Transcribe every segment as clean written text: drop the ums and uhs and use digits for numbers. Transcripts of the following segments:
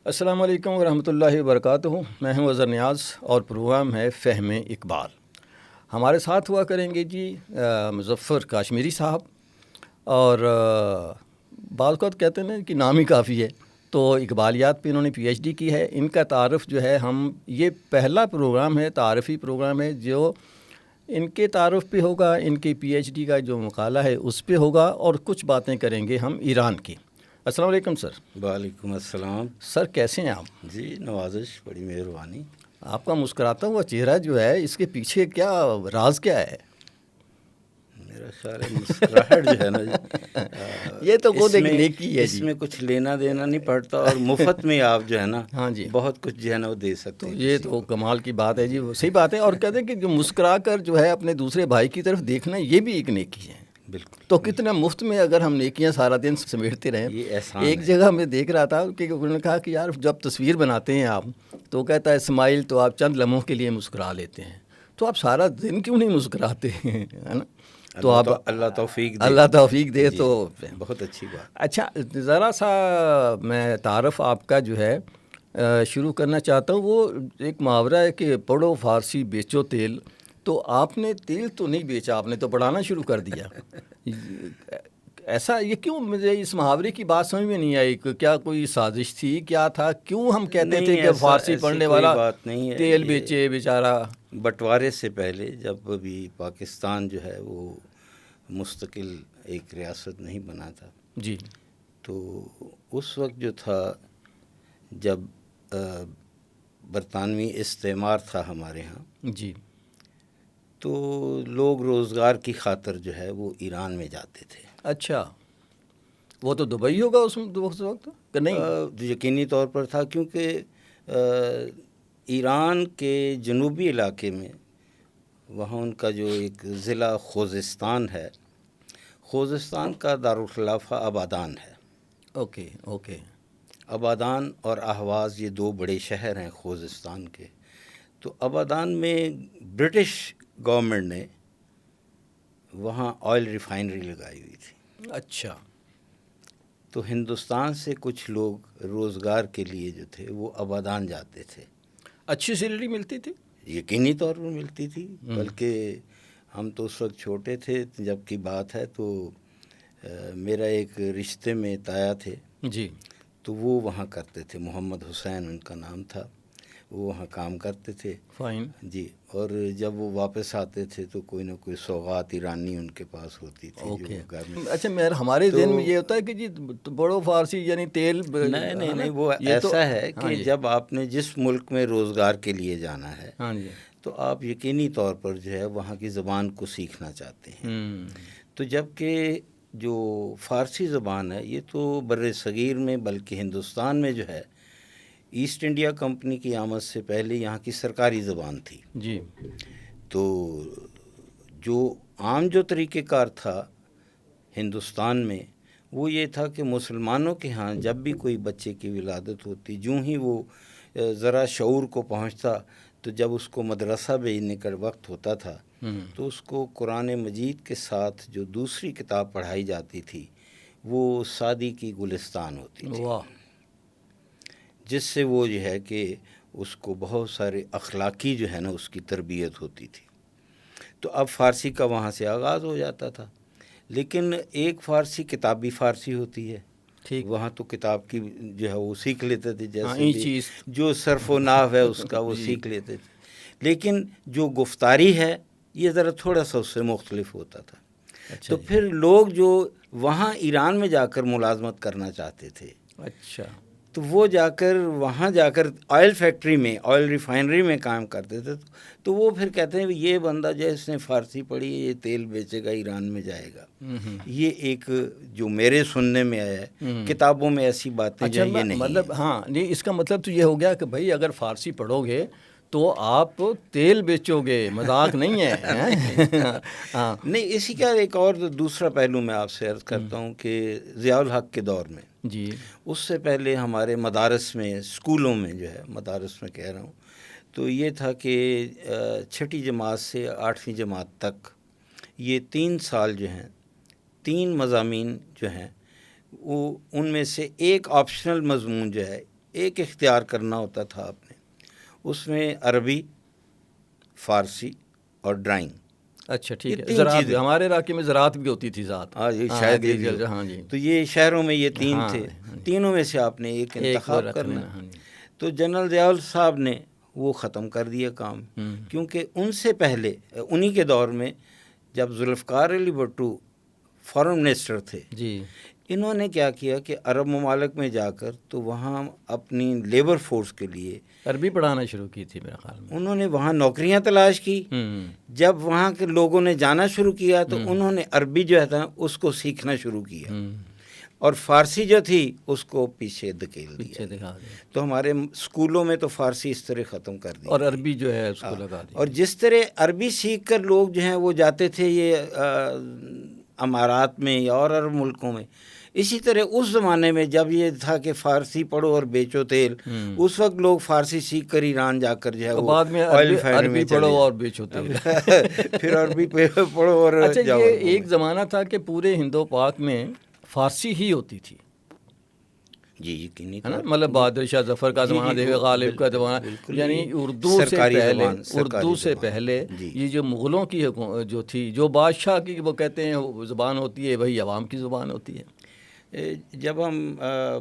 السلام علیکم ورحمۃ اللہ وبرکاتہ. میں ہوں اظہر نیاز اور پروگرام ہے فہم اقبال. ہمارے ساتھ ہوا کریں گے جی مظفر کاشمیری صاحب. اور بعض اوقات کہتے ہیں کہ نام ہی کافی ہے، تو اقبالیات پہ انہوں نے پی ایچ ڈی کی ہے. ان کا تعارف جو ہے یہ پہلا پروگرام ہے، تعارفی پروگرام ہے جو ان کے تعارف پہ ہوگا. ان کی پی ایچ ڈی کا جو مقالہ ہے اس پہ ہوگا، اور کچھ باتیں کریں گے ہم ایران کی. السلام علیکم سر. وعلیکم السلام. سر کیسے ہیں آپ؟ جی نوازش، بڑی مہربانی. آپ کا مسکراتا ہوا چہرہ جو ہے، اس کے پیچھے کیا راز کیا ہے؟ میرا خیال ہے مسکراہٹ جو ہے نا جی، یہ تو خود ایک نیکی ہے اس جی. میں کچھ لینا دینا نہیں پڑتا، اور مفت میں آپ جو ہے نا ہاں جی، بہت کچھ جو ہے نا وہ دے سکتے تو ہیں. یہ تو کمال کی بات ہے جی. وہ صحیح بات ہے. اور کہتے ہیں کہ جو مسکرا کر جو ہے اپنے دوسرے بھائی کی طرف دیکھنا، یہ بھی ایک نیکی ہے. بالکل. تو کتنا مفت میں اگر ہم نیکیاں سارا دن سمیٹتے رہیں. یہ احسان ایک ہے. جگہ میں دیکھ رہا تھا کہ انہوں نے کہا کہ یار جب تصویر بناتے ہیں آپ، تو کہتا ہے اسمائل تو آپ چند لمحوں کے لیے مسکرا لیتے ہیں، تو آپ سارا دن کیوں نہیں مسکراتے ہیں، ہے نا؟ تو آپ اللہ توفیق دے. اللہ توفیق دے. جی، تو بہت اچھی بات. اچھا، ذرا سا میں تعارف آپ کا جو ہے شروع کرنا چاہتا ہوں. وہ ایک محاورہ ہے کہ پڑھو فارسی بیچو تیل. تو آپ نے تیل تو نہیں بیچا، آپ نے تو پڑھانا شروع کر دیا. ایسا یہ کیوں؟ مجھے اس محاورے کی بات سمجھ میں نہیں آئی. کیا کوئی سازش تھی؟ کیا تھا؟ کیوں ہم کہتے تھے کہ فارسی پڑھنے کوئی والا بات نہیں ہے. تیل بیچے بیچارہ؟ بٹوارے سے پہلے جب ابھی پاکستان جو ہے وہ مستقل ایک ریاست نہیں بنا تھا جی، تو اس وقت جو تھا، جب برطانوی استعمار تھا ہمارے ہاں، جی، تو لوگ روزگار کی خاطر جو ہے وہ ایران میں جاتے تھے. اچھا، وہ تو دبئی ہوگا اس وقت کہ نہیں؟ یقینی طور پر تھا، کیونکہ ایران کے جنوبی علاقے میں وہاں ان کا جو ایک ضلع خوزستان ہے، خوزستان کا دارالخلافہ آبادان ہے. Okay okay. آبادان اور اہواز یہ دو بڑے شہر ہیں خوزستان کے. تو آبادان میں برٹش گورنمنٹ نے وہاں آئل ریفائنری لگائی ہوئی تھی. اچھا. تو ہندوستان سے کچھ لوگ روزگار کے لیے جو تھے وہ آبادان جاتے تھے. اچھی سیلری ملتی تھی؟ یقینی طور پر ملتی تھی، بلکہ ہم تو اس وقت چھوٹے تھے جب کی بات ہے. تو میرا ایک رشتے میں تایا تھے، جی، تو وہ وہاں کرتے تھے. محمد حسین ان کا نام تھا. وہ وہاں کام کرتے تھے. فائن. جی، اور جب وہ واپس آتے تھے تو کوئی نہ کوئی سوغات ایرانی ان کے پاس ہوتی تھی جو اوکے. گھر میں. اچھا، ہمارے ذہن میں یہ ہوتا ہے کہ جی بڑو فارسی یعنی تیل. نہیں، وہ ایسا ہے کہ جب آپ نے جس ملک میں روزگار کے لیے جانا ہے، ہاں جی، تو آپ یقینی طور پر جو ہے وہاں کی زبان کو سیکھنا چاہتے ہیں. تو جب کہ جو فارسی زبان ہے یہ تو بر صغیر میں بلکہ ہندوستان میں جو ہے ایسٹ انڈیا کمپنی کی آمد سے پہلے یہاں کی سرکاری زبان تھی. جی. تو جو عام جو طریقہ کار تھا ہندوستان میں وہ یہ تھا کہ مسلمانوں کے ہاں جب بھی کوئی بچے کی ولادت ہوتی، جوں ہی وہ ذرا شعور کو پہنچتا، تو جب اس کو مدرسہ بھیجنے کا وقت ہوتا تھا تو اس کو قرآن مجید کے ساتھ جو دوسری کتاب پڑھائی جاتی تھی وہ سعدی کی گلستان ہوتی تھی. واہ. جس سے وہ جو ہے کہ اس کو بہت سارے اخلاقی جو ہے نا اس کی تربیت ہوتی تھی. تو اب فارسی کا وہاں سے آغاز ہو جاتا تھا. لیکن ایک فارسی کتابی فارسی ہوتی ہے، ٹھیک. وہاں تو کتاب کی جو ہے وہ سیکھ لیتے تھے، جیسے یہ بھی چیز جو صرف و نحو ہے اس کا وہ جی. سیکھ لیتے تھے. لیکن جو گفتاری ہے یہ ذرا تھوڑا سا اس سے مختلف ہوتا تھا. اچھا تو جی. پھر لوگ جو وہاں ایران میں جا کر ملازمت کرنا چاہتے تھے، اچھا. تو وہ جا کر وہاں جا کر آئل فیکٹری میں، آئل ریفائنری میں کام کرتے تھے. تو وہ پھر کہتے ہیں یہ بندہ جو ہے اس نے فارسی پڑھی ہے، یہ تیل بیچے گا، ایران میں جائے گا. یہ ایک جو میرے سننے میں آیا ہے، کتابوں میں ایسی باتیں جو اچھا، ہیں یہ نہیں مطلب ہیں. ہاں نہیں، اس کا مطلب تو یہ ہو گیا کہ بھائی اگر فارسی پڑھو گے تو آپ تیل بیچو گے، مذاق نہیں ہے. ہاں نہیں، اسی کا ایک اور دوسرا پہلو میں آپ سے عرض کرتا ہوں کہ ضیاء الحق کے دور میں، جی، اس سے پہلے ہمارے مدارس میں، اسکولوں میں جو ہے، مدارس میں کہہ رہا ہوں، تو یہ تھا کہ 6ٹھی جماعت سے 8ویں جماعت تک یہ 3 سال جو ہیں 3 مضامین جو ہیں وہ ان میں سے ایک آپشنل مضمون جو ہے ایک اختیار کرنا ہوتا تھا آپ نے، اس میں عربی، فارسی اور ڈرائنگ. اچھا ٹھیک ہے. تین زراعت چیزیں. بھی ہمارے علاقے میں زراعت بھی ہوتی تھی ذات. ہاں یہ شاید یہ بھی ہاں جی. تو یہ شہروں میں یہ تین ہاں، تھے، تینوں میں سے آپ نے ایک انتخاب کرنا. ہاں جی. تو جنرل ضیاء صاحب نے وہ ختم کر دیا کام، کیونکہ ان سے پہلے انہی کے دور میں جب ذوالفقار علی بھٹو فارن منسٹر تھے، جی انہوں نے کیا کیا کہ عرب ممالک میں جا کر تو وہاں اپنی لیبر فورس کے لیے عربی پڑھانا شروع کی تھی میرے خیال میں. انہوں نے وہاں نوکریاں تلاش کی. جب وہاں کے لوگوں نے جانا شروع کیا تو انہوں نے عربی جو ہے اس کو سیکھنا شروع کیا، اور فارسی جو تھی اس کو پیچھے دھکیل دیا. تو ہمارے اسکولوں میں تو فارسی اس طرح ختم کر دی، اور عربی جو ہے اس کو لگا دی. اور جس طرح عربی سیکھ کر لوگ جو ہیں وہ جاتے تھے یہ امارات میں یا اور عرب ملکوں میں، اسی طرح اس زمانے میں جب یہ تھا کہ فارسی پڑھو اور بیچو تیل، اس وقت لوگ فارسی سیکھ کر ایران جا کر جو ہے وہ بعد میں عربی پڑھو اور بیچو تیل. پھر عربی پڑھو اور اچھا یہ ایک زمانہ تھا کہ پورے ہند و پاک میں فارسی ہی ہوتی تھی. جی یقینی ہے نا، مطلب بہادر شاہ ظفر کا زمانہ دیکھے، غالب کا زمانہ، یعنی اردو سے پہلے یہ جو مغلوں کی جو تھی، جو بادشاہ کی وہ کہتے ہیں زبان ہوتی ہے، وہی عوام کی زبان ہوتی ہے. جب ہم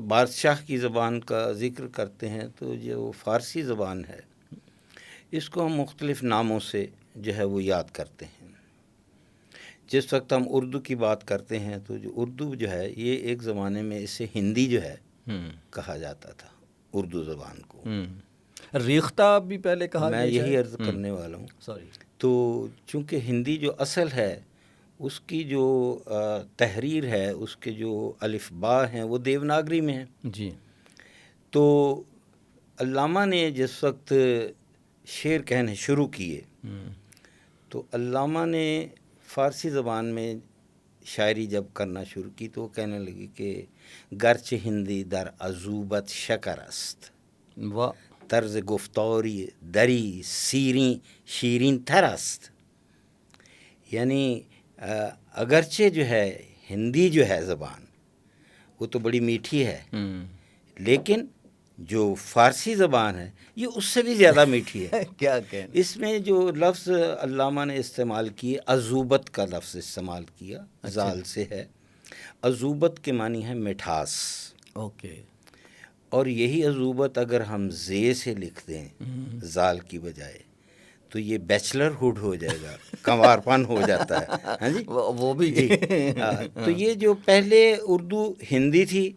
بادشاہ کی زبان کا ذکر کرتے ہیں تو جو فارسی زبان ہے اس کو ہم مختلف ناموں سے جو ہے وہ یاد کرتے ہیں. جس وقت ہم اردو کی بات کرتے ہیں تو جو اردو جو ہے یہ ایک زمانے میں اسے ہندی جو ہے کہا جاتا تھا، اردو زبان کو. ریختہ بھی پہلے کہا گیا. میں یہی عرض کرنے والا ہوں. سوری. تو چونکہ ہندی جو اصل ہے اس کی جو تحریر ہے، اس کے جو الف با ہیں وہ دیوناگری میں ہیں. جی. تو علامہ نے جس وقت شعر کہنے شروع کیے تو علامہ نے فارسی زبان میں شاعری جب کرنا شروع کی تو وہ کہنے لگی کہ گرچ ہندی در عذوبت شکر است، طرز گفتاری دری شیرین تر است. یعنی اگرچہ جو ہے ہندی جو ہے زبان وہ تو بڑی میٹھی ہے، لیکن جو فارسی زبان ہے یہ اس سے بھی زیادہ میٹھی ہے. کیا کہنا. اس میں جو لفظ علامہ نے استعمال کیے، عذوبت کا لفظ استعمال کیا، زال سے ہے. عذوبت کے معنی ہے مٹھاس. اوکے. اور یہی عذوبت اگر ہم زے سے لکھ دیں زال کی بجائے تو یہ بیچلر ہوڈ ہو جائے گا، کنوارپن ہو جاتا ہے. ہاں جی وہ بھی. تو یہ جو پہلے اردو ہندی تھی،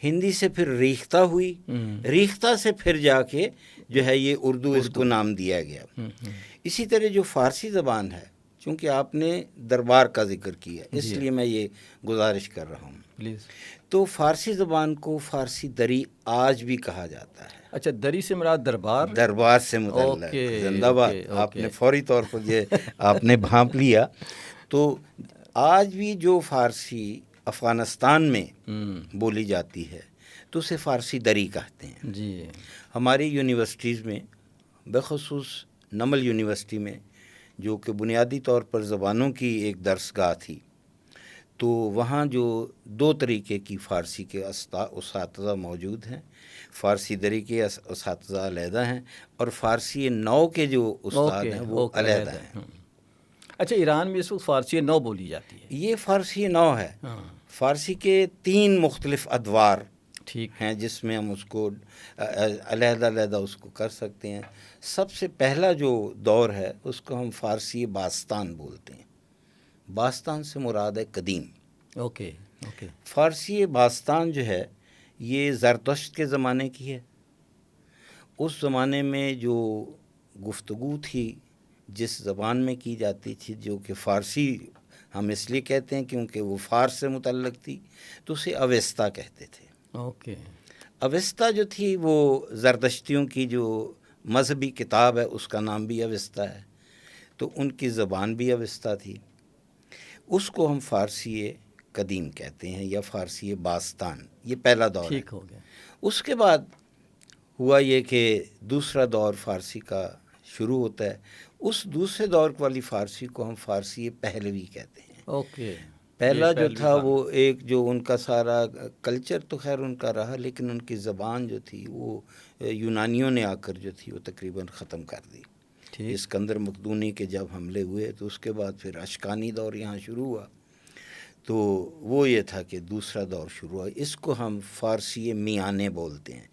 ہندی سے پھر ریختہ ہوئی، ریختہ سے پھر جا کے جو ہے یہ اردو اس کو نام دیا گیا. اسی طرح جو فارسی زبان ہے، چونکہ آپ نے دربار کا ذکر کیا اس لیے میں یہ گزارش کر رہا ہوں پلیز. تو فارسی زبان کو فارسی دری آج بھی کہا جاتا ہے. اچھا، دری سے مراد دربار سے متعلق. زندہ باد. آپ نے فوری طور پر یہ آپ نے بھانپ لیا. تو آج بھی جو فارسی افغانستان میں بولی جاتی ہے تو اسے فارسی دری کہتے ہیں. جی. ہماری یونیورسٹیز میں بخصوص نمل یونیورسٹی میں جو کہ بنیادی طور پر زبانوں کی ایک درسگاہ تھی، تو وہاں جو دو طریقے کی فارسی کے اساتذہ موجود ہیں. فارسی دری کے اساتذہ علیحدہ ہیں اور فارسی نو کے جو استاد ہیں وہ علیحدہ ہیں. اچھا، ایران میں اس وقت فارسی نو بولی جاتی ہے. یہ فارسی نو ہے. فارسی کے 3 مختلف ادوار ہیں جس میں ہم اس کو علیحدہ علیحدہ اس کو کر سکتے ہیں. سب سے پہلا جو دور ہے اس کو ہم فارسی باستان بولتے ہیں. باستان سے مراد ہے قدیم. اوکے. فارسی باستان جو ہے یہ زرتشت کے زمانے کی ہے. اس زمانے میں جو گفتگو تھی جس زبان میں کی جاتی تھی، جو کہ فارسی ہم اس لیے کہتے ہیں کیونکہ وہ فارس سے متعلق تھی، تو اسے اوستا کہتے تھے. اوکے. اوستا جو تھی وہ زردشتیوں کی جو مذہبی کتاب ہے اس کا نام بھی اوستا ہے، تو ان کی زبان بھی اوستا تھی. اس کو ہم فارسی قدیم کہتے ہیں یا فارسی باستان. یہ پہلا دور ٹھیک ہو گیا. اس کے بعد ہوا یہ کہ دوسرا دور فارسی کا شروع ہوتا ہے. اس دوسرے دور والی فارسی کو ہم فارسی پہلوی کہتے ہیں. اوکے. پہلا جو تھا وہ ایک جو ان کا سارا کلچر تو خیر ان کا رہا، لیکن ان کی زبان جو تھی وہ یونانیوں نے آ کر جو تھی وہ تقریباً ختم کر دی۔ اسکندر مقدونی کے جب حملے ہوئے تو اس کے بعد پھر اشکانی دور یہاں شروع ہوا، تو وہ یہ تھا کہ دوسرا دور شروع ہوا۔ اس کو ہم فارسی میانے بولتے ہیں،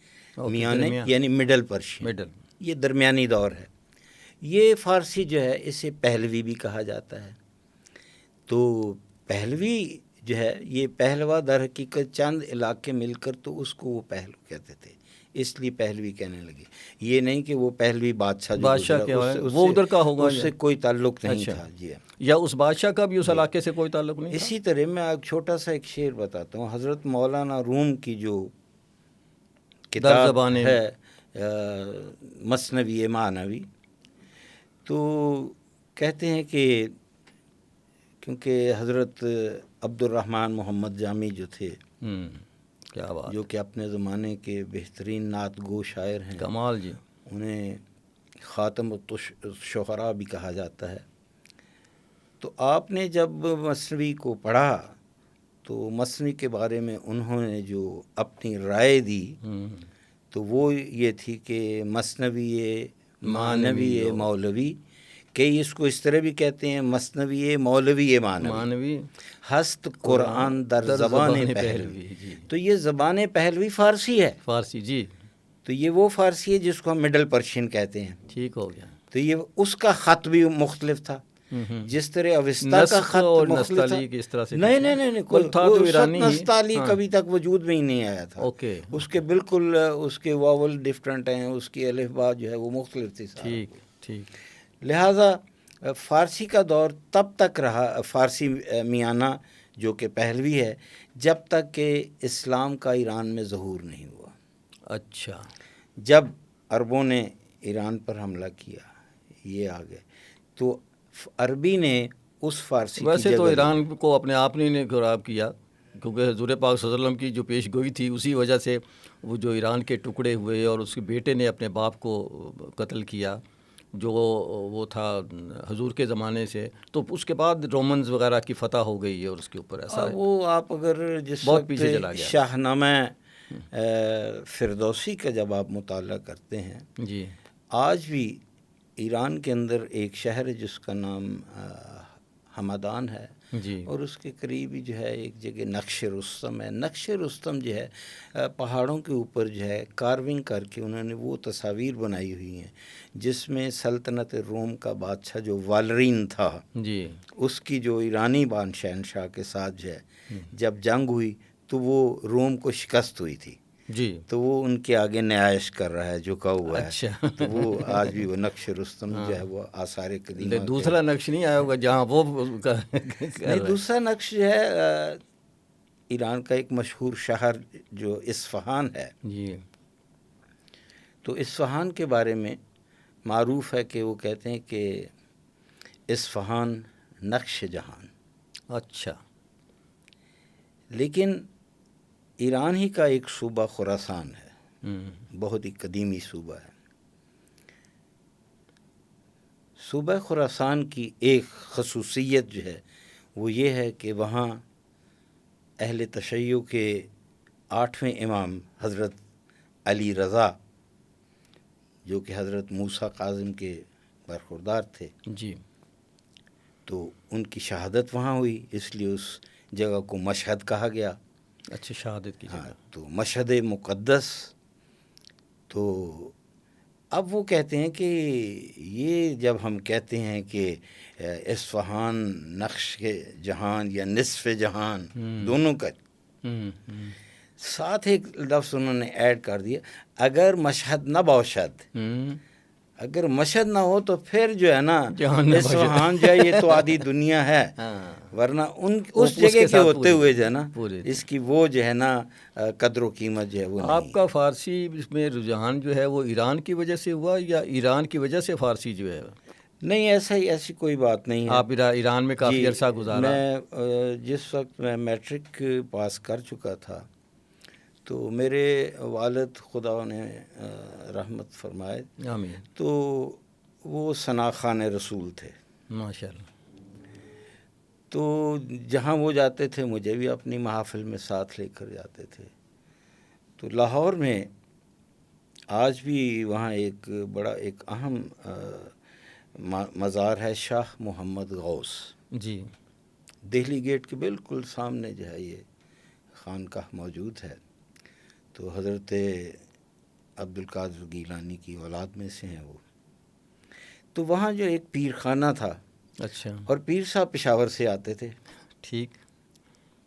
میانے یعنی مڈل پرشین، یہ درمیانی دور ہے۔ یہ فارسی جو ہے اسے پہلوی بھی کہا جاتا ہے۔ تو پہلوی جو ہے یہ پہلوا در حقیقت چند علاقے مل کر تو اس کو وہ پہلو کہتے تھے، اس لیے پہلوی کہنے لگے۔ یہ نہیں کہ وہ پہلوی بادشاہ وہ ادھر کا ہوگا، اس سے کوئی تعلق نہیں تھا جی، یا اس بادشاہ کا بھی اس علاقے سے کوئی تعلق نہیں تھا۔ اسی طرح میں ایک چھوٹا سا ایک شعر بتاتا ہوں۔ حضرت مولانا روم کی جو کتاب ہے مثنوی معنوی، تو کہتے ہیں کہ کیونکہ حضرت عبد الرحمن محمد جامی جو تھے، کیا بات، جو کہ اپنے زمانے کے بہترین نعت گو شاعر ہیں، کمال جی، انہیں خاتم الشعراء بھی کہا جاتا ہے۔ تو آپ نے جب مثنوی کو پڑھا تو مثنوی کے بارے میں انہوں نے جو اپنی رائے دی تو وہ یہ تھی کہ مثنوی معنوی مولوی، کئی اس کو اس طرح بھی کہتے ہیں مثنوی مولوی معنوی، ہست قرآن در زبان پہلوی۔ تو یہ زبان پہلوی فارسی ہے، فارسی جی، تو یہ وہ فارسی ہے جس کو ہم مڈل پرشین کہتے ہیں۔ ٹھیک ہو گیا۔ تو یہ اس کا خط بھی مختلف تھا، جس طرح اوستا کا خط مختلف تھا۔ نہیں نستعلی کبھی تک وجود میں ہی نہیں آیا تھا، اس کے بالکل اس کے واول ڈفرینٹ ہیں، اس کی الف با جو ہے وہ مختلف تھی۔ ٹھیک، لہٰذا فارسی کا دور تب تک رہا، فارسی میانہ جو کہ پہلوی ہے، جب تک کہ اسلام کا ایران میں ظہور نہیں ہوا۔ اچھا، جب عربوں نے ایران پر حملہ کیا، یہ آ گئے، تو عربی نے اس فارسی ویسے تو ایران کو اپنے آپ نے خراب کیا، کیونکہ حضور پاک صلی اللہ علیہ وسلم کی جو پیش گوئی تھی اسی وجہ سے وہ جو ایران کے ٹکڑے ہوئے اور اس کے بیٹے نے اپنے باپ کو قتل کیا، جو وہ تھا حضور کے زمانے سے، تو اس کے بعد رومنز وغیرہ کی فتح ہو گئی ہے اور اس کے اوپر ایسا ہے۔ وہ آپ اگر جس بہت پیچھے چلا گیا شاہنامہ فردوسی کا جب آپ مطالعہ کرتے ہیں جی، آج بھی ایران کے اندر ایک شہر ہے جس کا نام ہمدان ہے جی، اور اس کے قریب ہی جو ہے ایک جگہ نقش رستم ہے۔ نقش رستم جو ہے پہاڑوں کے اوپر جو ہے کارونگ کر کے انہوں نے وہ تصاویر بنائی ہوئی ہیں جس میں سلطنت روم کا بادشاہ جو والرین تھا جی، اس کی جو ایرانی شہنشاہ کے ساتھ جو ہے جب جنگ ہوئی تو وہ روم کو شکست ہوئی تھی جی، تو وہ ان کے آگے نیائش کر رہا ہے، جھکا ہوا ہے۔ اچھا، تو وہ آج بھی وہ نقش رستم جو ہے وہ آثار قدیمہ، دوسرا نقش نہیں آیا ہوگا جہاں وہ نہیں، دوسرا نقش جو ہے ایران کا ایک مشہور شہر جو اصفہان ہے جی، تو اصفہان کے بارے میں معروف ہے کہ وہ کہتے ہیں کہ اصفہان نقش جہان۔ اچھا، لیکن ایران ہی کا ایک صوبہ خراسان ہے، بہت ہی قدیمی صوبہ ہے۔ صوبہ خراسان کی ایک خصوصیت جو ہے وہ یہ ہے کہ وہاں اہل تشیع کے 8ویں امام حضرت علی رضا جو کہ حضرت موسیٰ کاظم کے برخوردار تھے جی، تو ان کی شہادت وہاں ہوئی، اس لیے اس جگہ کو مشہد کہا گیا۔ اچھا، شہادت کی جگہ، تو مشہد مقدس۔ تو اب وہ کہتے ہیں کہ یہ جب ہم کہتے ہیں کہ اصفہان نقش جہان یا نصف جہان دونوں کا، ساتھ ایک لفظ انہوں نے ایڈ کر دیا، اگر مشہد نہ باشد، اگر مشہد نہ ہو تو پھر جو ہے نا اصفہان جو ہے یہ تو آدھی دنیا ہے، ورنہ اس جگہ کے ہوتے ہوئے جو ہے نا اس کی وہ جو ہے نا قدر و قیمت جو ہے وہ نہیں۔ آپ کا فارسی میں رجحان جو ہے وہ ایران کی وجہ سے ہوا یا ایران کی وجہ سے فارسی جو ہے؟ نہیں، ایسی کوئی بات نہیں ہے۔ آپ ایران میں کافی عرصہ گزارا؟ میں جس وقت میں میٹرک پاس کر چکا تھا تو میرے والد خدا نے رحمت فرمائے، آمین، تو وہ ثنا خان رسول تھے، ماشاءاللہ۔ تو جہاں وہ جاتے تھے مجھے بھی اپنی محافل میں ساتھ لے کر جاتے تھے. تو لاہور میں آج بھی وہاں ایک بڑا ایک اہم مزار ہے شاہ محمد غوث. جی. دہلی گیٹ کے بالکل سامنے جو ہے یہ خانقاہ موجود ہے. تو حضرت عبد القادر گیلانی کی اولاد میں سے ہیں وہ. تو وہاں جو ایک پیر خانہ تھا. اچھا. اور پیر صاحب پشاور سے آتے تھے. ٹھیک.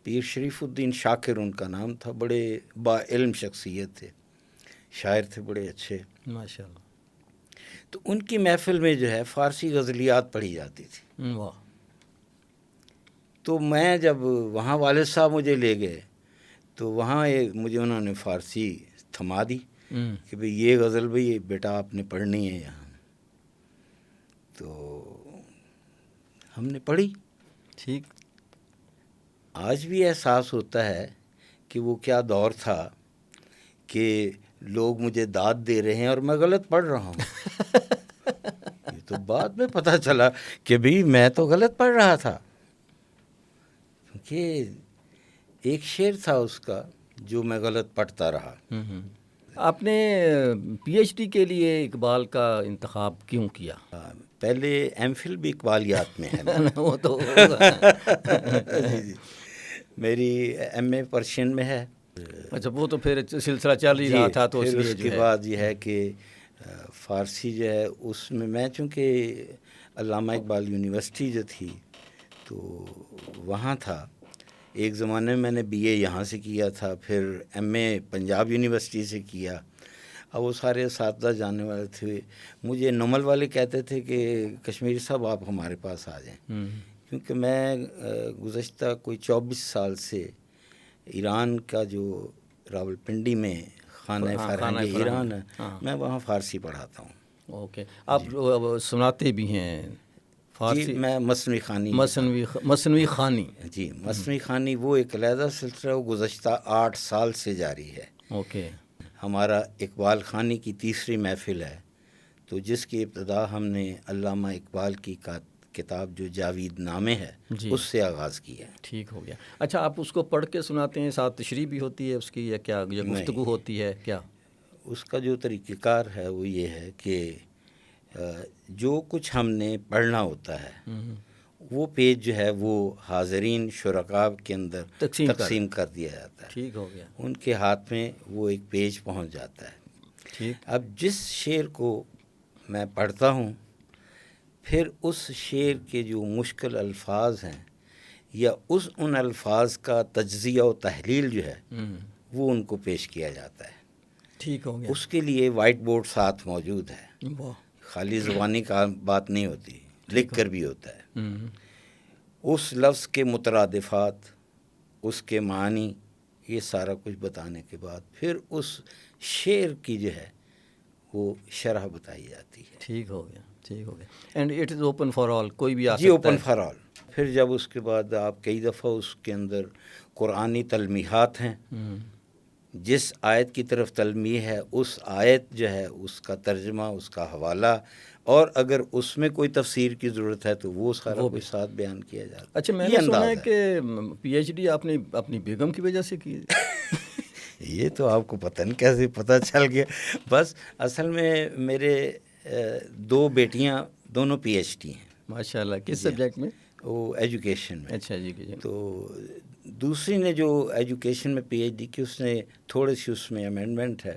پیر شریف الدین شاکر ان کا نام تھا. بڑے با علم شخصیت تھے, شاعر تھے بڑے اچھے. ماشاء اللہ. تو ان کی محفل میں جو ہے فارسی غزلیات پڑھی جاتی تھی. واہ. تو میں جب وہاں والد صاحب مجھے لے گئے تو وہاں مجھے انہوں نے فارسی تھما دی کہ بھئی یہ غزل بھئی بیٹا آپ نے پڑھنی ہے یہاں. تو ہم نے پڑھی. ٹھیک. آج بھی احساس ہوتا ہے کہ وہ کیا دور تھا کہ لوگ مجھے داد دے رہے ہیں اور میں غلط پڑھ رہا ہوں. یہ تو بعد میں پتہ چلا کہ بھئی میں تو غلط پڑھ رہا تھا. کیونکہ ایک شعر تھا اس کا جو میں غلط پڑھتا رہا. آپ نے پی ایچ ڈی کے لیے اقبال کا انتخاب کیوں کیا؟ پہلے ایم فل بھی اقبالیات میں ہے. وہ تو میری ایم اے پرشین میں ہے. اچھا, وہ تو پھر سلسلہ چل ہی رہا تھا تو پھر اس اس کے بعد یہ ہے کہ فارسی جو ہے اس میں چونکہ علامہ اقبال یونیورسٹی جو تھی تو وہاں تھا. ایک زمانے میں نے بی اے یہاں سے کیا تھا, پھر ایم اے پنجاب یونیورسٹی سے کیا. اب وہ سارے اساتذہ جانے والے تھے. مجھے نمل والے کہتے تھے کہ کشمیری صاحب آپ ہمارے پاس آ جائیں, کیونکہ میں گزشتہ کوئی 24 سال سے ایران کا جو راول پنڈی میں خانہ فرہنگ ایران ہے, میں وہاں فارسی پڑھاتا ہوں. اوکے. آپ سناتے بھی ہیں فارسی؟ جی, میں مصنوعی خوانی. مصنوعی خوانی. جی, مصنوعی خوانی وہ ایک علیحدہ سلسلہ وہ گزشتہ 8 سال سے جاری ہے. اوکے. ہمارا اقبال خوانی کی تیسری محفل ہے, تو جس کی ابتدا ہم نے علامہ اقبال کی کتاب جو جاوید نامے ہے اس سے آغاز کی ہے. ٹھیک ہو گیا. اچھا, آپ اس کو پڑھ کے سناتے ہیں, ساتھ تشریح بھی ہوتی ہے اس کی, یا کیا یا گفتگو ہوتی ہے کیا؟ اس کا جو طریقہ کار ہے وہ یہ ہے کہ جو کچھ ہم نے پڑھنا ہوتا ہے وہ پیج جو ہے وہ حاضرین شرکاء کے اندر تقسیم کر دیا جاتا ہے. ٹھیک ہو گیا. ان کے ہاتھ میں وہ ایک پیج پہنچ جاتا ہے. ٹھیک. اب جس شعر کو میں پڑھتا ہوں پھر اس شعر کے جو مشکل الفاظ ہیں یا ان الفاظ کا تجزیہ و تحلیل جو ہے وہ ان کو پیش کیا جاتا ہے. ٹھیک ہو گیا. اس کے لیے وائٹ بورڈ ساتھ موجود ہے. خالی زبانی کا بات نہیں ہوتی, لکھ کر بھی ہوتا ہے. اس لفظ کے مترادفات, اس کے معنی, یہ سارا کچھ بتانے کے بعد پھر اس شعر کی جو ہے وہ شرح بتائی جاتی ہے. ٹھیک ہو گیا. ٹھیک ہو گیا. And it is open for all, کوئی بھی آ سکتا جی, ہے. Open for all. پھر جب اس کے بعد آپ کئی دفعہ اس کے اندر قرآنی تلمیحات ہیں, جس آیت کی طرف تلمیح ہے اس آیت جو ہے اس کا ترجمہ, اس کا حوالہ, اور اگر اس میں کوئی تفسیر کی ضرورت ہے تو وہ سارا کچھ ساتھ بیان کیا جاتا ہے. اچھا, میں نے سنا ہے کہ پی ایچ ڈی آپ نے اپنی بیگم کی وجہ سے کی. یہ تو آپ کو پتہ نہیں کیسے پتہ چل گیا. بس اصل میں میرے 2 بیٹیاں دونوں پی ایچ ڈی ہیں. ماشاء اللہ. کس سبجیکٹ میں؟ وہ ایجوکیشن میں. اچھا, ایجوکیشن. تو دوسری نے جو ایجوکیشن میں پی ایچ ڈی کی اس نے تھوڑی سی اس میں امینڈمنٹ ہے,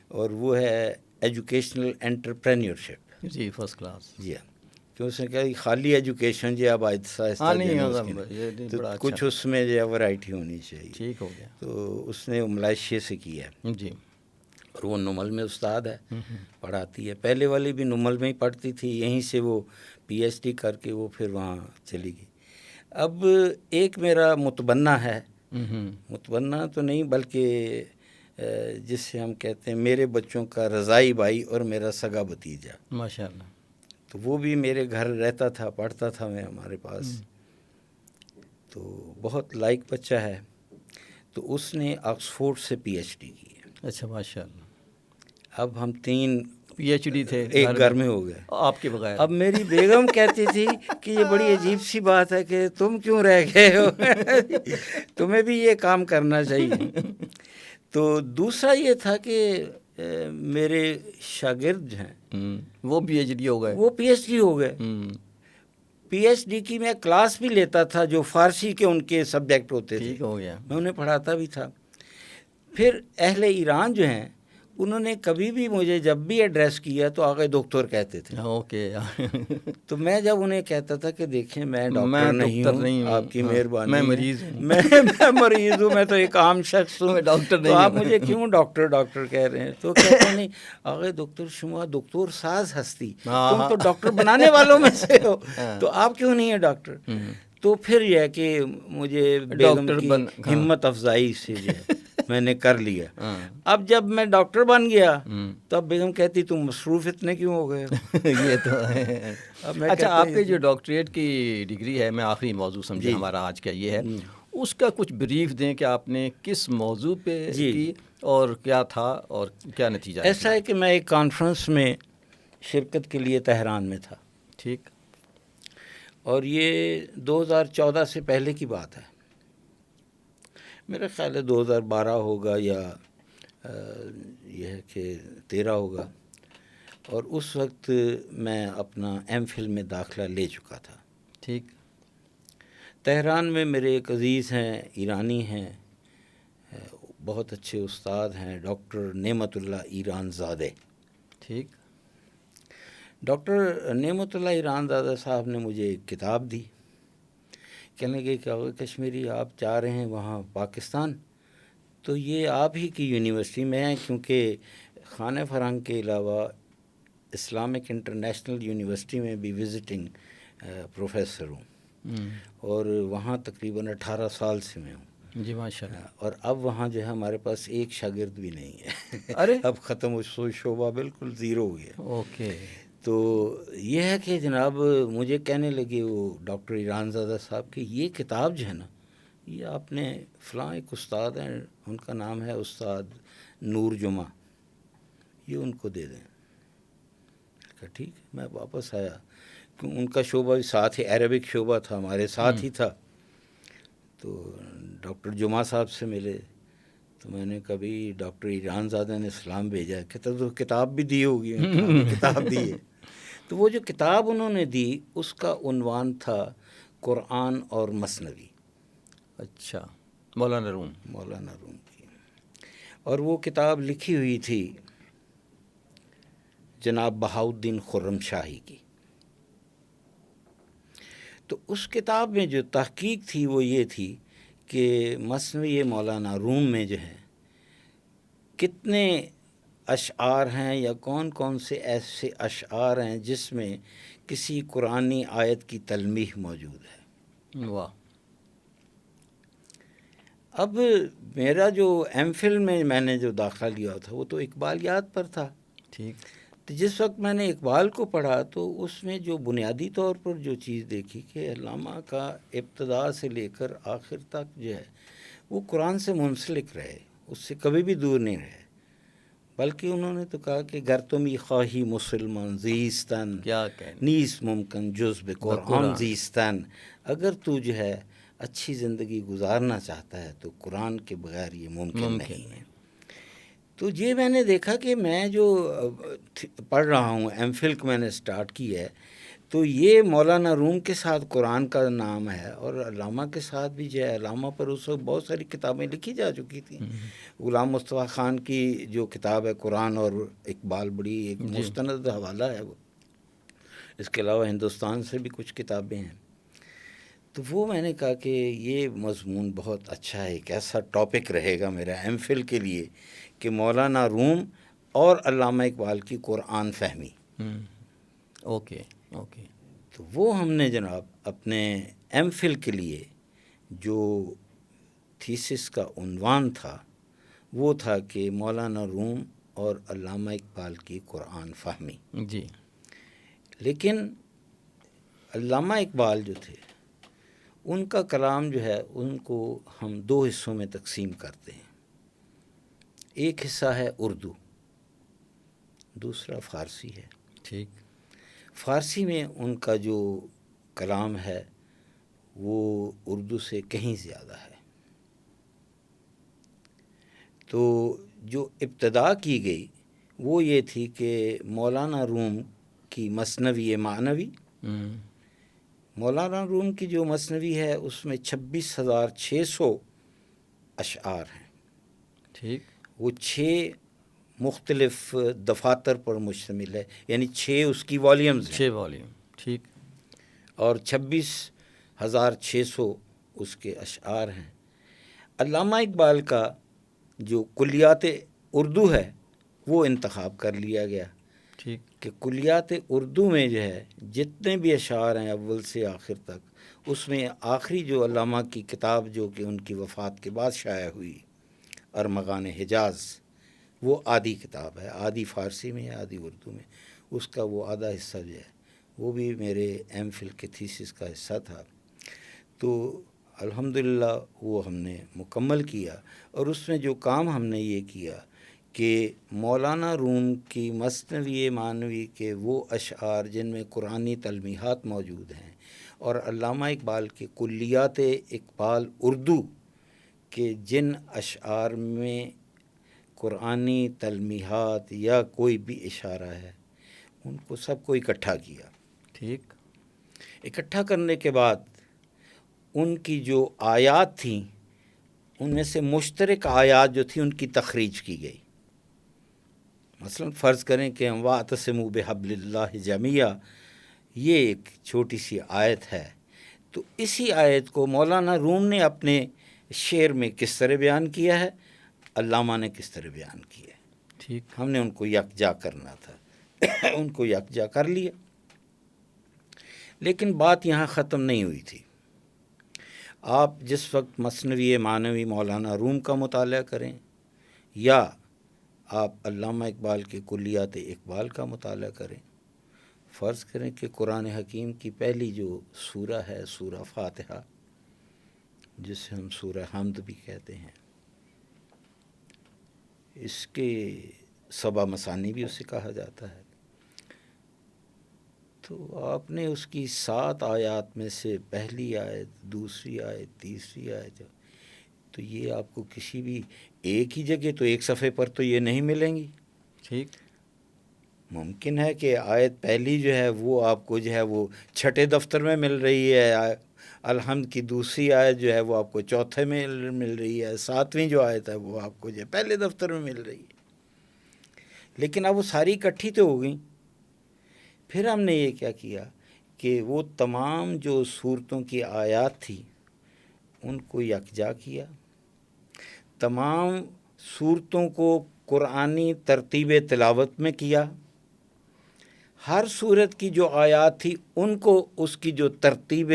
اور وہ ہے ایجوکیشنل انٹرپرینیورشپ. جی, فرسٹ کلاس. جی ہاں, کہ اس نے کہا خالی ایجوکیشن جو اب آہستہ آہستہ کچھ اس میں جو ہے ورائٹی ہونی چاہیے. ٹھیک ہو گیا. تو اس نے ملائیشیا سے کیا ہے. جی. اور وہ نمل میں استاد ہے, پڑھاتی ہے. پہلے والی بھی نمل میں ہی پڑھتی تھی, یہیں سے وہ پی ایچ ڈی کر کے وہ پھر وہاں چلی گئی. اب ایک میرا متبنہ ہے, متبنہ تو نہیں بلکہ جس سے ہم کہتے ہیں میرے بچوں کا رضائی بھائی اور میرا سگا بھتیجا. ماشاء اللہ. تو وہ بھی میرے گھر رہتا تھا, پڑھتا تھا میں ہمارے پاس. تو بہت لائق بچہ ہے. تو اس نے آکسفورڈ سے پی ایچ ڈی کی ہے. اچھا, ماشاء اللہ. اب ہم 3 PhD تھے ایک گھر میں ہو گئے آپ کے بغیر. اب میری بیگم کہتی تھی کہ یہ بڑی عجیب سی بات ہے کہ تم کیوں رہ گئے ہو, تمہیں بھی یہ کام کرنا چاہیے. تو دوسرا یہ تھا کہ میرے شاگرد ہیں وہ PhD ہو گئے. وہ PhD ہو گئے. PhD کی میں کلاس بھی لیتا تھا, جو فارسی کے ان کے سبجیکٹ ہوتے تھے, ٹھیک ہو گیا. میں انہیں پڑھاتا بھی تھا. پھر اہل ایران جو ہیں انہوں نے کبھی بھی مجھے جب بھی ایڈریس کیا تو آگے دکتر کہتے تھے. اوکے. تو میں جب انہیں کہتا تھا کہ دیکھیں میں ڈاکٹر نہیں ہوں, آپ کی مہربانی, میں مریض ہوں, میں مریض ہوں, میں تو ایک عام شخص ہوں, ڈاکٹر نہیں تو آپ ہوں. مجھے کیوں ڈاکٹر کہہ رہے ہیں؟ تو کہتے نہیں آگے دکتر شما دکتر ساز ہستی, تم تو ڈاکٹر بنانے والوں میں سے ہو, تو آپ کیوں نہیں ہیں ڈاکٹر؟ تو پھر یہ ہے کہ مجھے بیگم کی ہمت افزائی سے جو ہے میں نے کر لیا. اب جب میں ڈاکٹر بن گیا تو اب بیگم کہتی تم مصروف اتنے کیوں ہو گئے؟ یہ تو ہے. اچھا, آپ کے جو ڈاکٹریٹ کی ڈگری ہے, میں آخری موضوع سمجھے ہمارا آج کا یہ ہے, اس کا کچھ بریف دیں کہ آپ نے کس موضوع پہ کی اور کیا تھا اور کیا نتیجہ؟ ایسا ہے کہ میں ایک کانفرنس میں شرکت کے لیے تہران میں تھا. ٹھیک. اور یہ 2014 سے پہلے کی بات ہے, میرا خیال ہے 2012 ہوگا یا یہ ہے کہ 13 ہوگا. اور اس وقت میں اپنا MPhil میں داخلہ لے چکا تھا. ٹھیک. تہران میں میرے ایک عزیز ہیں, ایرانی ہیں, بہت اچھے استاد ہیں, ڈاکٹر نعمت اللہ ایران زادہ. ٹھیک. ڈاکٹر نعمت اللہ ایران زادہ صاحب نے مجھے ایک کتاب دی, کہنے لگے کہ کشمیری آپ جا رہے ہیں وہاں پاکستان, تو یہ آپ ہی کی یونیورسٹی میں ہے, کیونکہ خانہ فرہنگ کے علاوہ اسلامک انٹرنیشنل یونیورسٹی میں بھی وزٹنگ پروفیسر ہوں, اور وہاں تقریباً 18 سال سے میں ہوں. جی ماشاء اللہ. اور اب وہاں جو ہے ہمارے پاس ایک شاگرد بھی نہیں ہے. ارے اب ختم ہو, شعبہ بالکل زیرو ہو گیا. اوکے. تو یہ ہے کہ جناب مجھے کہنے لگے وہ ڈاکٹر ایران زادہ صاحب کہ یہ کتاب جو ہے نا, یہ آپ نے فلاں ایک استاد ہیں, ان کا نام ہے استاد نور جمعہ, یہ ان کو دے دیں. کہا ٹھیک ہے. میں واپس آیا, کیوں ان کا شعبہ بھی ساتھ ہی, عربک شعبہ تھا ہمارے ساتھ ہی تھا. تو ڈاکٹر جمعہ صاحب سے ملے, تو میں نے کبھی ڈاکٹر ایران زادہ نے سلام بھیجا, کہتا تو کتاب بھی دی ہوگی. کتاب دی ہے. تو وہ جو کتاب انہوں نے دی اس کا عنوان تھا قرآن اور مثنوی. اچھا. مولانا روم کی. اور وہ کتاب لکھی ہوئی تھی جناب بہاؤالدین خرم شاہی کی. تو اس کتاب میں جو تحقیق تھی وہ یہ تھی کہ مثنوی مولانا روم میں جو ہے کتنے اشعار ہیں یا کون کون سے ایسے اشعار ہیں جس میں کسی قرآنی آیت کی تلمیح موجود ہے. واہ. اب میرا جو MPhil میں نے جو داخلہ لیا تھا وہ تو اقبالیات پر تھا. ٹھیک. تو جس وقت میں نے اقبال کو پڑھا تو اس میں جو بنیادی طور پر جو چیز دیکھی کہ علامہ کا ابتدا سے لے کر آخر تک جو ہے وہ قرآن سے منسلک رہے, اس سے کبھی بھی دور نہیں رہے, بلکہ انہوں نے تو کہا کہ گر تمی خواہی مسلمان زیستن کیا کہنے, نیس ممکن جز بے قرآن زیستن, اگر تو جو ہے اچھی زندگی گزارنا چاہتا ہے تو قرآن کے بغیر یہ ممکن نہیں ہے. تو یہ میں نے دیکھا کہ میں جو پڑھ رہا ہوں MPhil کو میں نے سٹارٹ کی ہے, تو یہ مولانا روم کے ساتھ قرآن کا نام ہے, اور علامہ کے ساتھ بھی جو ہے, علامہ پر اس وقت بہت ساری کتابیں لکھی جا چکی تھیں. غلام مصطفیٰ خان کی جو کتاب ہے قرآن اور اقبال, بڑی ایک مستند حوالہ ہے وہ. اس کے علاوہ ہندوستان سے بھی کچھ کتابیں ہیں. تو وہ میں نے کہا کہ یہ مضمون بہت اچھا ہے, ایک ایسا ٹاپک رہے گا میرا MPhil کے لیے کہ مولانا روم اور علامہ اقبال کی قرآن فہمی. اوکے. تو وہ ہم نے جناب اپنے MPhil کے لیے جو تھیسس کا عنوان تھا وہ تھا کہ مولانا روم اور علامہ اقبال کی قرآن فہمی. جی. لیکن علامہ اقبال جو تھے ان کا کلام جو ہے ان کو ہم 2 حصوں میں تقسیم کرتے ہیں. ایک حصہ ہے اردو, دوسرا فارسی ہے. ٹھیک. فارسی میں ان کا جو کلام ہے وہ اردو سے کہیں زیادہ ہے. تو جو ابتدا کی گئی وہ یہ تھی کہ مولانا روم کی مثنوی معنوی، مولانا روم کی جو مثنوی ہے اس میں 26,600 اشعار ہیں. ٹھیک. وہ 6 مختلف دفاتر پر مشتمل ہے، یعنی 6 اس کی والیومز ہیں. 6 والیوم. ٹھیک. اور 26,600 اس کے اشعار ہیں. علامہ اقبال کا جو کلیات اردو ہے وہ انتخاب کر لیا گیا. ٹھیک. کہ کلیات اردو میں جو ہے جتنے بھی اشعار ہیں اول سے آخر تک، اس میں آخری جو علامہ کی کتاب جو کہ ان کی وفات کے بعد شائع ہوئی، ارمغان حجاز، وہ آدھی کتاب ہے. آدھی فارسی میں ہے، آدھی اردو میں. اس کا وہ آدھا حصہ جو ہے وہ بھی میرے ایم فل کے تھیسس کا حصہ تھا. تو الحمدللہ وہ ہم نے مکمل کیا. اور اس میں جو کام ہم نے یہ کیا کہ مولانا روم کی مثنوی معنوی کے وہ اشعار جن میں قرآنی تلمیحات موجود ہیں، اور علامہ اقبال کے کلیات اقبال اردو کے جن اشعار میں قرآنی تلمیحات یا کوئی بھی اشارہ ہے، ان کو سب کو اکٹھا کیا. ٹھیک. اکٹھا کرنے کے بعد ان کی جو آیات تھیں ان میں سے مشترک آیات جو تھیں ان کی تخریج کی گئی. مثلا فرض کریں کہ ہم وَاعْتَصِمُوا بِحَبْلِ اللَّهِ جَمِيعًا، یہ ایک چھوٹی سی آیت ہے. تو اسی آیت کو مولانا روم نے اپنے شعر میں کس طرح بیان کیا ہے، علامہ نے کس طرح بیان کیا ہے. ٹھیک. ہم نے ان کو یکجا کرنا تھا، ان کو یکجا کر لیا. لیکن بات یہاں ختم نہیں ہوئی تھی. آپ جس وقت مثنوی معنوی مولانا روم کا مطالعہ کریں یا آپ علامہ اقبال کے کلیات اقبال کا مطالعہ کریں، فرض کریں کہ قرآن حکیم کی پہلی جو سورہ ہے سورہ فاتحہ، جسے ہم سورہ حمد بھی کہتے ہیں، اس کے 7 مثانی بھی اسے کہا جاتا ہے. تو آپ نے اس کی 7 آیات میں سے پہلی آیت، دوسری آیت، تیسری آیت، تو یہ آپ کو کسی بھی ایک ہی جگہ تو ایک صفحے پر تو یہ نہیں ملیں گی. ٹھیک. ممکن ہے کہ آیت پہلی جو ہے وہ آپ کو جو ہے وہ 6 دفتر میں مل رہی ہے، الحمد کی دوسری آیت جو ہے وہ آپ کو 4 میں مل رہی ہے، 7ویں جو آیت ہے وہ آپ کو جو ہے پہلے دفتر میں مل رہی ہے. لیکن اب وہ ساری اکٹھی تو ہو گئیں. پھر ہم نے یہ کیا کیا کہ وہ تمام جو صورتوں کی آیات تھی ان کو یکجا کیا. تمام صورتوں کو قرآنی ترتیب تلاوت میں کیا. ہر صورت کی جو آیات تھی ان کو اس کی جو ترتیب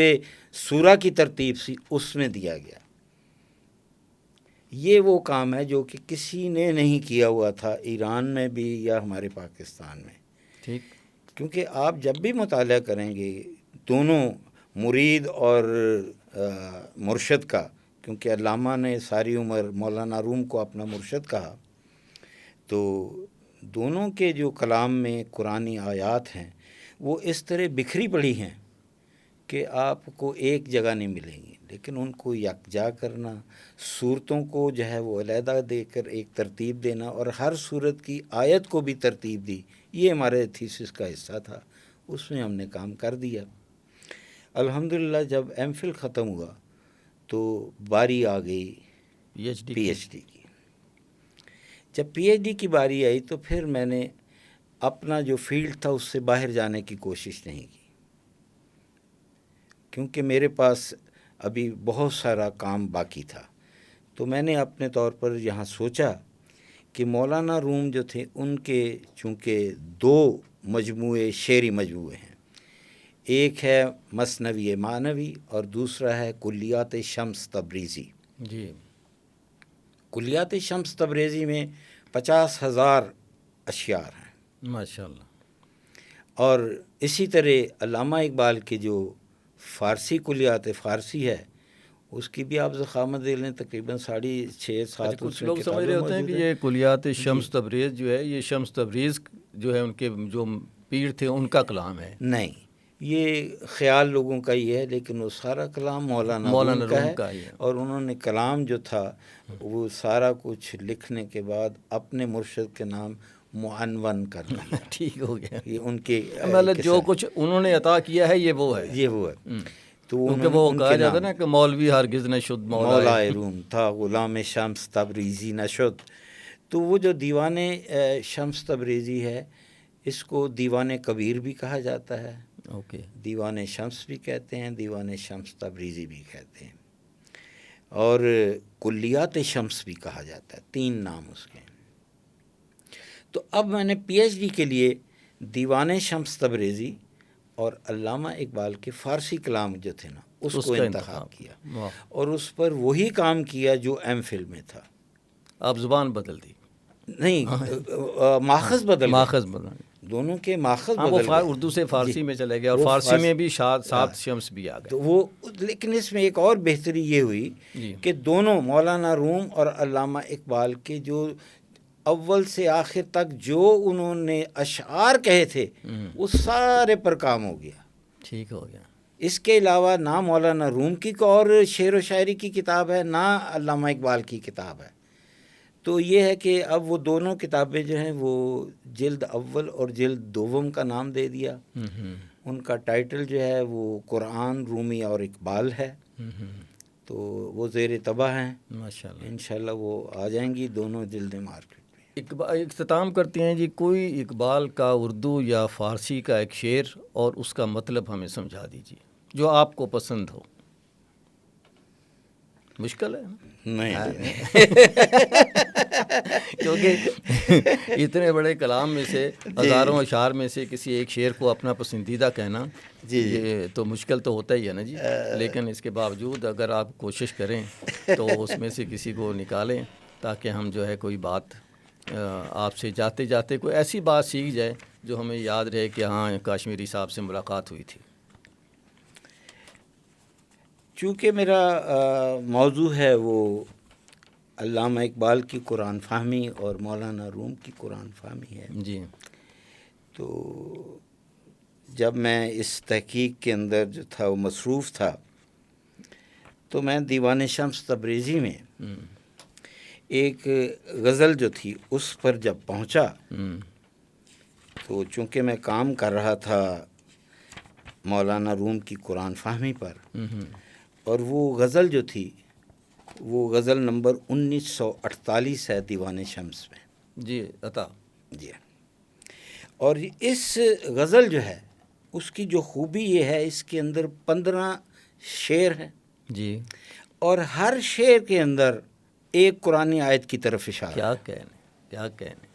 سورہ کی ترتیب سی اس میں دیا گیا. یہ وہ کام ہے جو کہ کسی نے نہیں کیا ہوا تھا ایران میں بھی یا ہمارے پاکستان میں. ٹھیک. کیونکہ آپ جب بھی مطالعہ کریں گے دونوں مرید اور مرشد کا، کیونکہ علامہ نے ساری عمر مولانا روم کو اپنا مرشد کہا، تو دونوں کے جو کلام میں قرآنی آیات ہیں وہ اس طرح بکھری پڑی ہیں کہ آپ کو ایک جگہ نہیں ملیں گی. لیکن ان کو یکجا کرنا، صورتوں کو جو ہے وہ علیحدہ دے کر ایک ترتیب دینا، اور ہر صورت کی آیت کو بھی ترتیب دی، یہ ہمارے تھیسس کا حصہ تھا. اس میں ہم نے کام کر دیا. الحمدللہ جب ایم فل ختم ہوا تو باری آ گئی پی ایچ ڈی کی. جب پی ایچ ڈی کی باری آئی تو پھر میں نے اپنا جو فیلڈ تھا اس سے باہر جانے کی کوشش نہیں کی، کیونکہ میرے پاس ابھی بہت سارا کام باقی تھا. تو میں نے اپنے طور پر یہاں سوچا کہ مولانا روم جو تھے ان کے چونکہ 2 مجموعے شعری مجموعے ہیں، ایک ہے مثنوی معنوی اور دوسرا ہے کلیات شمس تبریزی. جی. کلیات شمس تبریزی میں 50,000 اشعار ہیں. ماشاءاللہ. اور اسی طرح علامہ اقبال کے جو فارسی کلیات فارسی ہے اس کی بھی آپ ضخامت دے لیں تقریباً 6.5-7 کچھ لوگ سمجھ رہے ہوتے ہیں کہ یہ کلیات شمس تبریز جو ہے یہ شمس تبریز جو ہے ان کے جو پیر تھے ان کا کلام ہے؟ نہیں، یہ خیال لوگوں کا ہی ہے، لیکن وہ سارا کلام مولانا روم کا ہے، اور انہوں نے کلام جو تھا وہ سارا کچھ لکھنے کے بعد اپنے مرشد کے نام معنون کر دیا۔ ٹھیک ہو گیا، یہ ان کے مطلب جو کچھ انہوں نے عطا کیا ہے یہ وہ ہے، یہ وہ ہے۔ تو کیونکہ وہ کہا جاتا ہے نا کہ مولوی ہرگز نہ شد مولائے روم تھا، غلام شمس تبریزی نہ شد۔ تو وہ جو دیوان شمس تبریزی ہے اس کو دیوان کبیر بھی کہا جاتا ہے، اوکے، دیوان شمس بھی کہتے ہیں، دیوان شمس تبریزی بھی کہتے ہیں، اور کلیات شمس بھی کہا جاتا ہے، 3 نام اس کے۔ تو اب میں نے پی ایچ ڈی کے لیے دیوان شمس تبریزی اور علامہ اقبال کے فارسی کلام جو تھے نا اس کو انتخاب کیا، اور اس پر وہی کام کیا جو ایم فل میں تھا۔ آپ زبان بدل دی؟ نہیں، ماخذ بدل دونوں کے ماخذ بدل گئے، اردو سے فارسی میں چلے گئے، اور فارسی میں بھی سات شمس بھی آ گئے۔ تو وہ لیکن اس میں ایک اور بہتری یہ ہوئی کہ دونوں مولانا روم اور علامہ اقبال کے جو اول سے آخر تک جو انہوں نے اشعار کہے تھے وہ سارے پر کام ہو گیا۔ ٹھیک ہو گیا۔ اس کے علاوہ نہ مولانا روم کی کوئی اور شعر و شاعری کی کتاب ہے، نہ علامہ اقبال کی کتاب ہے۔ تو یہ ہے کہ اب وہ دونوں کتابیں جو ہیں وہ جلد اول اور جلد دوم کا نام دے دیا۔ ان کا ٹائٹل جو ہے وہ قرآن، رومی اور اقبال ہے۔ تو وہ زیر طبع ہیں، ماشاءاللہ، انشاءاللہ وہ آ جائیں گی دونوں جلدیں مارکیٹ میں۔ اختتام کرتے ہیں جی، کوئی اقبال کا اردو یا فارسی کا ایک شعر اور اس کا مطلب ہمیں سمجھا دیجیے جو آپ کو پسند ہو۔ مشکل ہے نہیں کیونکہ اتنے بڑے کلام میں سے، ہزاروں اشعار میں سے کسی ایک شعر کو اپنا پسندیدہ کہنا یہ تو مشکل تو ہوتا ہی ہے نا جی، لیکن اس کے باوجود اگر آپ کوشش کریں تو اس میں سے کسی کو نکالیں تاکہ ہم جو ہے کوئی بات آپ سے جاتے جاتے کوئی ایسی بات سیکھ جائے جو ہمیں یاد رہے کہ ہاں کاشمیری صاحب سے ملاقات ہوئی تھی۔ چونکہ میرا موضوع ہے وہ علامہ اقبال کی قرآن فہمی اور مولانا روم کی قرآن فہمی ہے جی، تو جب میں اس تحقیق کے اندر جو تھا وہ مصروف تھا تو میں دیوان شمس تبریزی میں ایک غزل جو تھی اس پر جب پہنچا تو چونکہ میں کام کر رہا تھا مولانا روم کی قرآن فہمی پر، اور وہ غزل جو تھی وہ غزل نمبر 1948 ہے دیوان شمس میں۔ جی عطا جی، اور اس غزل جو ہے اس کی جو خوبی یہ ہے اس کے اندر 15 شعر ہیں جی، اور ہر شعر کے اندر ایک قرآن آیت کی طرف اشارہ۔ کیا کہنے،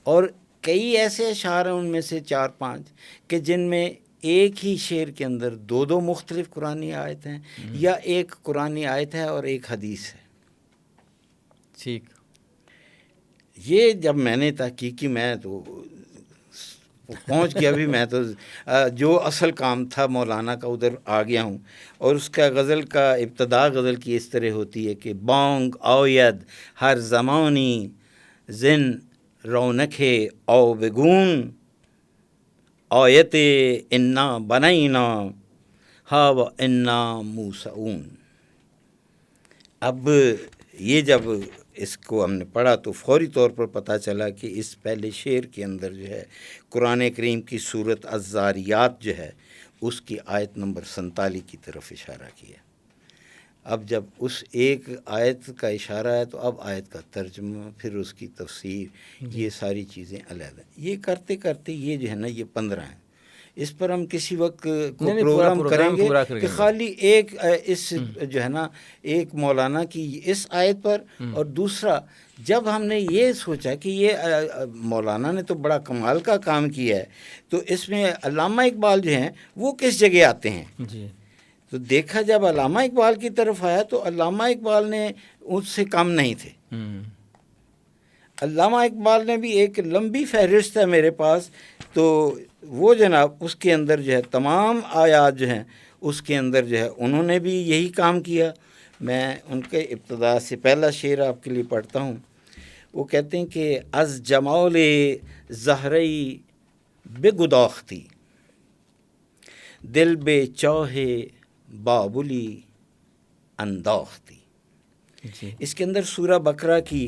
اور کئی ایسے اشعار ہیں ان میں سے 4-5 کہ جن میں ایک ہی شعر کے اندر 2 مختلف قرآنی آیت ہیں، یا ایک قرآنی آیت ہے اور ایک حدیث ہے۔ ٹھیک، یہ جب میں نے تحقیق کی میں تو پہنچ گیا، بھی میں تو جو اصل کام تھا مولانا کا ادھر آ گیا ہوں۔ اور اس کا غزل کا ابتدا غزل کی اس طرح ہوتی ہے کہ بانگ آید ہر زمانی زن رونق او بگون آیت انا بنینا ہا و انا موسعون۔ اب یہ جب اس کو ہم نے پڑھا تو فوری طور پر پتہ چلا کہ اس پہلے شعر کے اندر جو ہے قرآن کریم کی سورت الذاریات جو ہے اس کی آیت نمبر 47 کی طرف اشارہ کیا۔ اب جب اس ایک آیت کا اشارہ ہے تو اب آیت کا ترجمہ، پھر اس کی تفسیر، یہ ساری چیزیں علیحدہ۔ یہ کرتے کرتے یہ جو ہے نا یہ 15 ہیں۔ اس پر ہم کسی وقت کو پروگرام کریں گے کہ خالی ایک اس جو ہے نا ایک مولانا کی اس آیت پر، اور دوسرا جب ہم نے یہ سوچا کہ یہ مولانا نے تو بڑا کمال کا کام کیا ہے تو اس میں علامہ اقبال جو ہیں وہ کس جگہ آتے ہیں جی، تو دیکھا جب علامہ اقبال کی طرف آیا تو علامہ اقبال نے اس سے کم نہیں تھے۔ علامہ اقبال نے بھی ایک لمبی فہرست ہے میرے پاس، تو وہ جناب اس کے اندر جو ہے تمام آیات جو ہیں اس کے اندر جو ہے انہوں نے بھی یہی کام کیا۔ میں ان کے ابتدا سے پہلا شعر آپ کے لیے پڑھتا ہوں۔ وہ کہتے ہیں کہ از جمال زہرئی بگداختی دل بے چاہے بابلی انداختی. جی اس کے اندر سورہ بقرہ کی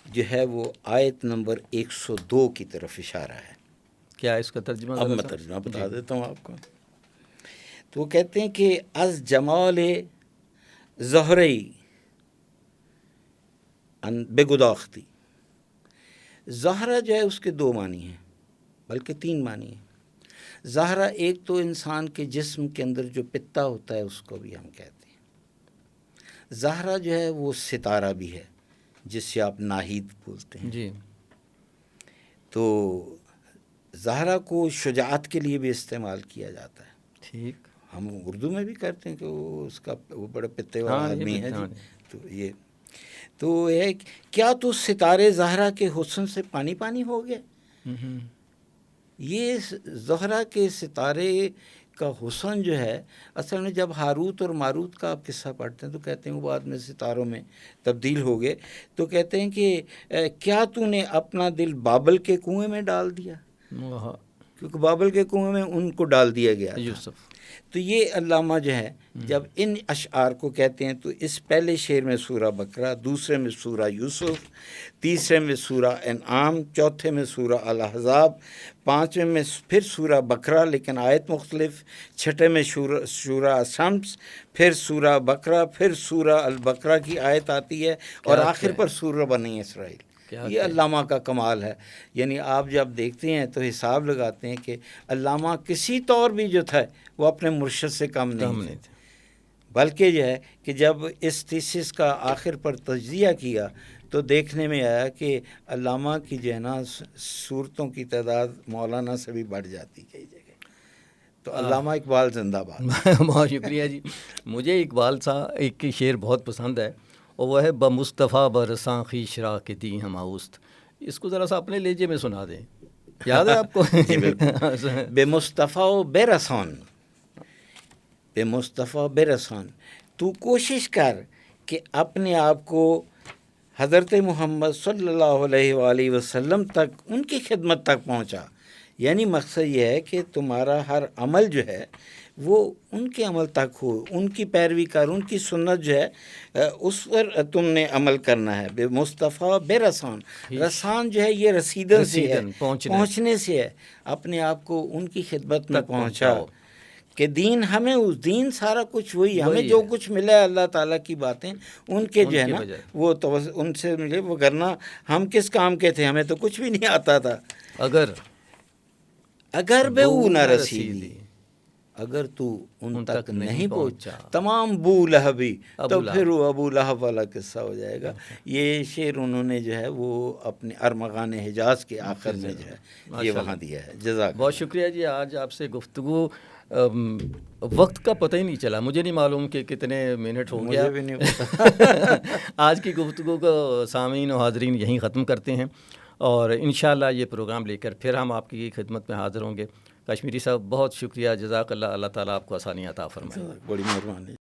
جو ہے وہ آیت نمبر 102 کی طرف اشارہ ہے. کیا اس کا ترجمہ؟ اب میں ترجمہ بتا دیتا ہوں آپ کو. تو وہ کہتے ہیں کہ از جمال زہرئی بگداختی. زہرہ جو ہے اس کے 2 معنی ہیں، بلکہ 3 معنی ہیں. زہرہ ایک تو انسان کے جسم کے اندر جو پتا ہوتا ہے اس کو بھی ہم کہتے ہیں. زہرہ جو ہے وہ ستارہ بھی ہے جس سے آپ ناہید بولتے ہیں. جی. تو زہرہ کو شجاعت کے لیے بھی استعمال کیا جاتا ہے. ٹھیک. ہم اردو میں بھی کرتے ہیں کہ وہ بڑے پتے والا آدمی ہے جی. تو یہ کیا تو ستارے زہرہ کے حسن سے پانی پانی ہو گئے. یہ زہرہ کے ستارے کا حسن جو ہے اصل میں جب ہاروت اور ماروت کا آپ قصہ پڑھتے ہیں تو کہتے ہیں وہ بعد میں ستاروں میں تبدیل ہو گئے. تو کہتے ہیں کہ کیا تو نے اپنا دل بابل کے کنویں میں ڈال دیا، کیونکہ بابل کے کنویں میں ان کو ڈال دیا گیا تھا. یوسف. تو یہ علامہ جو ہے جب ان اشعار کو کہتے ہیں تو اس پہلے شعر میں سورہ بقرہ، دوسرے میں سورہ یوسف، تیسرے میں سورہ انعام، چوتھے میں سورہ الاحزاب، پانچویں میں پھر سورہ بقرہ لیکن آیت مختلف، چھٹے میں سورہ شمس، پھر سورہ بقرہ، پھر سورہ البقرہ کی آیت آتی ہے اور آخر پر سورہ بنی اسرائیل. یہ علامہ کا کمال ہے. یعنی آپ جب دیکھتے ہیں تو حساب لگاتے ہیں کہ علامہ کسی طور بھی جو تھا وہ اپنے مرشد سے کم نہیں تھے، بلکہ یہ ہے کہ جب اس تھیسس کا آخر پر تجزیہ کیا تو دیکھنے میں آیا کہ علامہ کی جو ہے نا صورتوں کی تعداد مولانا سے بھی بڑھ جاتی کئی جگہ. تو علامہ اقبال زندہ باد. بہت شکریہ جی. مجھے اقبال صاحب ایک شعر بہت پسند ہے اور وہ ہے بمصطفیٰ برساں خویش را کہ دی ہم آؤست. اس کو ذرا سا اپنے لہجے میں سنا دیں. یاد ہے آپ کو؟ جی بالکل. بے مصطفیٰ و بے رسان، بے مصطفیٰ بے رسان، تو کوشش کر کہ اپنے آپ کو حضرت محمد صلی اللہ علیہ وآلہ وسلم تک، ان کی خدمت تک پہنچا. یعنی مقصد یہ ہے کہ تمہارا ہر عمل جو ہے وہ ان کے عمل تک ہو، ان کی پیروی کر، ان کی سنت جو ہے اس پر تم نے عمل کرنا ہے. بے مصطفیٰ بے رسان، رسان جو ہے یہ رسیدن سے ہے، پہنچنے سے ہے. اپنے آپ کو ان کی خدمت میں پہنچا کہ دین ہمیں، اس دین سارا کچھ وہی، ہمیں جو کچھ ملا ہے اللہ تعالیٰ کی باتیں ان کے جو ہے نا وہ تو ان سے ملے. وہ کرنا ہم کس کام کے تھے، ہمیں تو کچھ بھی نہیں آتا تھا. اگر بے او نہ رسیدی، اگر تو ان تک نہیں پہنچا تمام بو لہبی، تو پھر وہ ابو لہب والا قصہ ہو جائے گا. یہ شعر انہوں نے جو ہے وہ اپنے ارمغان حجاز کے آخر میں جو ہے یہ وہاں دیا ہے. جزاک بہت شکریہ جی. آج آپ سے گفتگو وقت کا پتہ ہی نہیں چلا. مجھے نہیں معلوم کہ کتنے منٹ ہو گیا. مجھے بھی نہیں پتا. آج کی گفتگو کو سامعین و حاضرین یہیں ختم کرتے ہیں اور انشاءاللہ یہ پروگرام لے کر پھر ہم آپ کی خدمت میں حاضر ہوں گے. کشمیری صاحب بہت شکریہ. جزاک اللہ. اللہ تعالیٰ آپ کو آسانی عطا فرمائے. بڑی مہربانی.